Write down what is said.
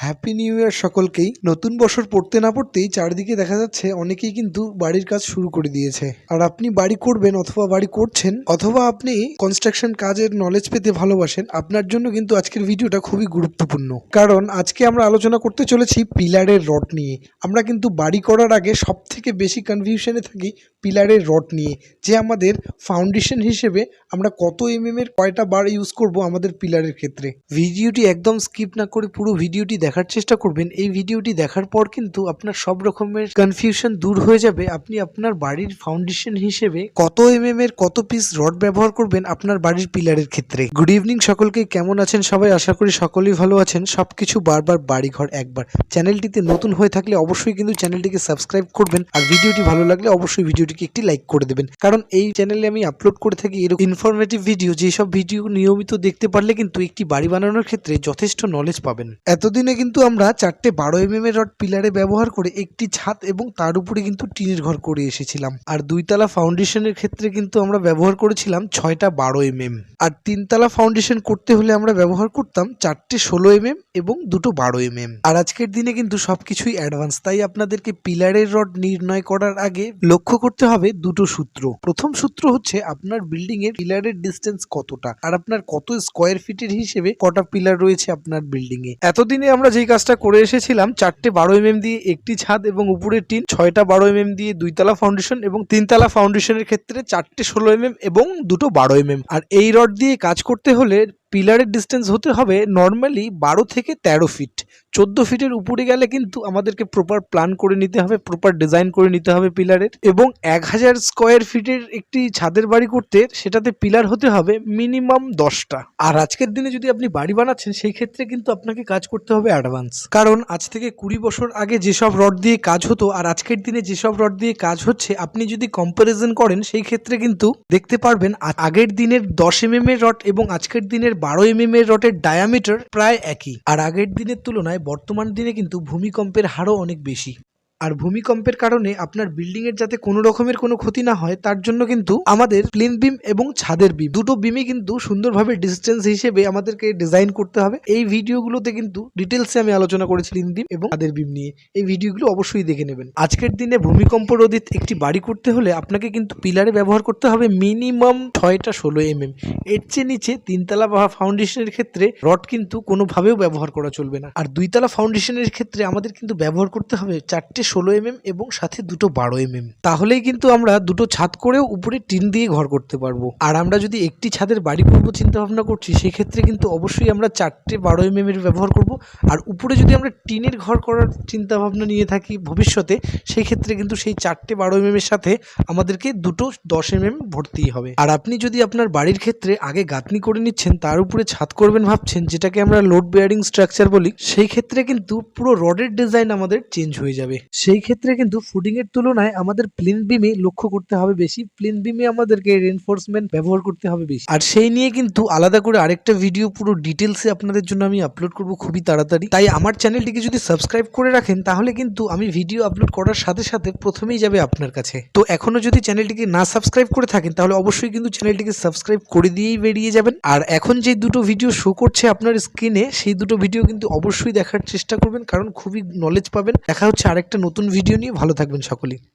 Happy new year সকলকেই। নতুন বছর পড়তে না পড়তেই চারিদিকে দেখা যাচ্ছে অনেকেই কিন্তু বাড়ির কাজ শুরু করে দিয়েছে। আর আপনি বাড়ি করবেন অথবা বাড়ি করছেন অথবা আপনি কনস্ট্রাকশন কাজের নলেজ পেতে ভালোবাসেন, আপনার জন্য কিন্তু আজকের ভিডিওটা খুবই গুরুত্বপূর্ণ। কারণ আজকে আমরা আলোচনা করতে চলেছি পিলারের রড নিয়ে। আমরা কিন্তু বাড়ি করার আগে সব থেকে বেশি কনফিউশনে থাকি পিলারের রড নিয়ে, যে আমাদের ফাউন্ডেশন হিসেবে আমরা কত এর কয়টা বার ইউজ করব আমাদের পিলারের ক্ষেত্রে। ভিডিওটি একদম স্কিপ না করে পুরো ভিডিওটি দেখার চেষ্টা করবেন। এই ভিডিওটি দেখার পর কিন্তু আপনার সব রকমের কনফিউশন দূর হয়ে যাবে। আপনি আপনার বাড়ির ফাউন্ডেশন হিসেবে কত এর কত পিস রড ব্যবহার করবেন আপনার বাড়ির পিলারের ক্ষেত্রে। গুড ইভিনিং সকলকে, কেমন আছেন সবাই? আশা করি সকলেই ভালো আছেন। সবকিছু বারবার বাড়িঘর একবার। চ্যানেলটিতে নতুন হয়ে থাকলে অবশ্যই কিন্তু চ্যানেলটিকে সাবস্ক্রাইব করবেন, আর ভিডিওটি ভালো লাগলে অবশ্যই ভিডিওটিকে একটি লাইক করে দেবেন। কারণ এই চ্যানেলে আমি আপলোড করে থাকি এরকম ইনফরমেটিভ ভিডিও, যেসব ভিডিও নিয়মিত দেখতে পারলে কিন্তু একটি বাড়ি বানানোর ক্ষেত্রে যথেষ্ট নলেজ পাবেন। এতদিনে কিন্তু আমরা 4টে 12 এর রড পিলারে ব্যবহার করে একটি ছাদ এবং তার উপরে কিন্তু টিনের ঘর করে এসেছিলাম। আর 2তলা ফাউন্ডেশনের ক্ষেত্রে কিন্তু আমরা ব্যবহার করেছিলাম 6টা 12 আর 3তলা ফাউন্ডেশন করতে হলে আমরা ব্যবহার করতাম 4টে 16 এবং 2টো 12 আর আজকের দিনে কিন্তু সবকিছুই অ্যাডভান্স। তাই আপনাদেরকে পিলারের রড নির্ণয় করার আগে লক্ষ্য করতে হবে দুটো সূত্র। প্রথম সূত্র হচ্ছে আপনার বিল্ডিং এর পিলারের ডিস্টেন্স কতটা, আর আপনার কত স্কোয়ার ফিটের হিসেবে কটা পিলার রয়েছে আপনার বিল্ডিং এ। এতদিনে আমরা যেই কাজটা করে এসেছিলাম 4টে 12 দিয়ে একটি ছাদ এবং উপরে টিন, 6টা 12 দিয়ে 2তলা ফাউন্ডেশন এবং 3তলা ফাউন্ডেশনের ক্ষেত্রে 4টে 16 এবং 2টো 12 আর এই রড দিয়ে কাজ করতে হলে পিলারের ডিস্টেন্স হতে হবে নর্মালি 12 থেকে 13 ফিট। 14 ফিটের উপরে গেলে কিন্তু আমাদেরকে প্রপার প্ল্যান করে নিতে হবে, প্রপার ডিজাইন করে নিতে হবে পিলারের। এবং 1000 স্কোয়ার ফিটের একটি ছাদের বাড়ি করতে সেটাতে পিলার হতে হবে মিনিমাম 10টা। আর আজকের দিনে যদি আপনি বাড়ি বানাচ্ছেন সেই ক্ষেত্রে কিন্তু আপনাকে কাজ করতে হবে অ্যাডভান্স। কারণ আজ থেকে 20 বছর আগে যেসব রড দিয়ে কাজ হতো আর আজকের দিনে যেসব রড দিয়ে কাজ হচ্ছে, আপনি যদি কম্পারিজন করেন সেই ক্ষেত্রে কিন্তু দেখতে পারবেন আগের দিনের 10 এর রড এবং আজকের দিনের 12 এর রডের ডায়ামিটার প্রায় একই। আর আগের দিনের তুলনায় বর্তমান দিনে কিন্তু ভূমিকম্পের হারও অনেক বেশি। আর ভূমিকম্পের কারণে আপনার বিল্ডিং এর যাতে কোনো রকমের কোনো ক্ষতি না হয় তার জন্য কিন্তু আমাদের প্লেন বিম এবং ছাদের বিম দুটো বিমই কিন্তু সুন্দরভাবে ডিস্টেন্স হিসেবে আমাদেরকে ডিজাইন করতে হবে। এই ভিডিওগুলোতে কিন্তু ডিটেলসে আমি আলোচনা করেছি প্লেন বিম এবং ছাদের বিম নিয়ে। এই ভিডিওগুলো অবশ্যই দেখে নেবেন। আজকের দিনে ভূমিকম্প রোধিত একটি বাড়ি করতে হলে আপনাকে কিন্তু পিলারে ব্যবহার করতে হবে মিনিমাম 6টা 16 এর চেয়ে নিচে 3তলা ফাউন্ডেশনের ক্ষেত্রে রড কিন্তু কোনোভাবেও ব্যবহার করা চলবে না। আর 2তলা ফাউন্ডেশনের ক্ষেত্রে আমাদের কিন্তু ব্যবহার করতে হবে 4টে 16 এবং সাথে 2টো 12 তাহলেই কিন্তু আমরা দুটো ছাদ করেও উপরে টিন দিয়ে ঘর করতে পারবো। আর আমরা যদি একটি ছাদের বাড়ি করবো চিন্তা ভাবনা করছি, সেক্ষেত্রে কিন্তু অবশ্যই আমরা 4টে 12 এর ব্যবহার করব। আর উপরে যদি আমরা টিনের ঘর করার চিন্তা ভাবনা নিয়ে থাকি ভবিষ্যতে, সেই ক্ষেত্রে কিন্তু সেই 4টে 12 এর সাথে আমাদেরকে দুটো 10 ভরতেই হবে। আর আপনি যদি আপনার বাড়ির ক্ষেত্রে আগে গাঁথনি করে নিচ্ছেন, তার উপরে ছাদ করবেন ভাবছেন, যেটাকে আমরা লোড বেয়ারিং স্ট্রাকচার বলি, সেই ক্ষেত্রে কিন্তু পুরো রডের ডিজাইন আমাদের চেঞ্জ হয়ে যাবে। সেই ক্ষেত্রে কিন্তু ফুডিং এর তুলনায় আমাদের প্লেন বিমে লক্ষ্য করতে হবে বেশি। প্লেন বিমে আমাদেরকে রেনফোর্সমেন্ট ব্যবহার করতে হবে বেশি। আর সেই নিয়ে কিন্তু আলাদা করে আরেকটা ভিডিও পুরো ডিটেলসে আপনাদের জন্য আমি আপলোড করব খুবই তাড়াতাড়ি। তাই আমার চ্যানেলটিকে যদি সাবস্ক্রাইব করে রাখেন তাহলে কিন্তু আমি ভিডিও আপলোড করার সাথে সাথে প্রথমেই যাবে আপনার কাছে। তো এখনো যদি চ্যানেলটিকে না সাবস্ক্রাইব করে থাকেন তাহলে অবশ্যই কিন্তু চ্যানেলটিকে সাবস্ক্রাইব করে দিয়েই বেরিয়ে যাবেন। আর এখন যে দুটো ভিডিও শো করছে আপনার স্ক্রিনে, সেই দুটো ভিডিও কিন্তু অবশ্যই দেখার চেষ্টা করবেন, কারণ খুবই নলেজ পাবেন। দেখা হচ্ছে আরেকটা নতুন ভিডিও নিয়ে। ভালো থাকবেন সকলেই।